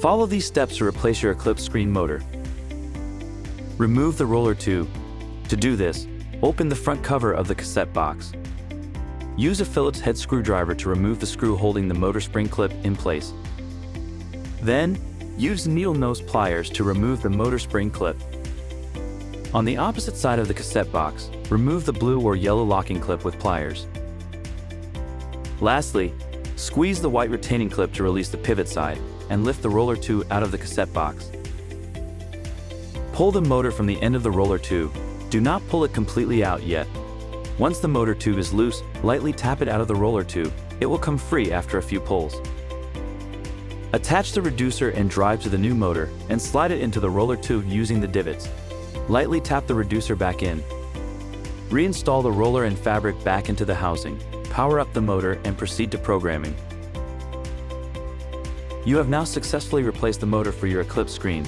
Follow these steps to replace your Eclipse screen motor. Remove the roller tube. To do this, open the front cover of the cassette box. Use a Phillips head screwdriver to remove the screw holding the motor spring clip in place. Then, use needle nose pliers to remove the motor spring clip. On the opposite side of the cassette box, remove the blue or yellow locking clip with pliers. Lastly, squeeze the white retaining clip to release the pivot side and lift the roller tube out of the cassette box. Pull the motor from the end of the roller tube. Do not pull it completely out yet. Once the motor tube is loose, lightly tap it out of the roller tube. It will come free after a few pulls. Attach the reducer and drive to the new motor and slide it into the roller tube using the divots. Lightly tap the reducer back in. Reinstall the roller and fabric back into the housing. Power up the motor and proceed to programming. You have now successfully replaced the motor for your Eclipse screen.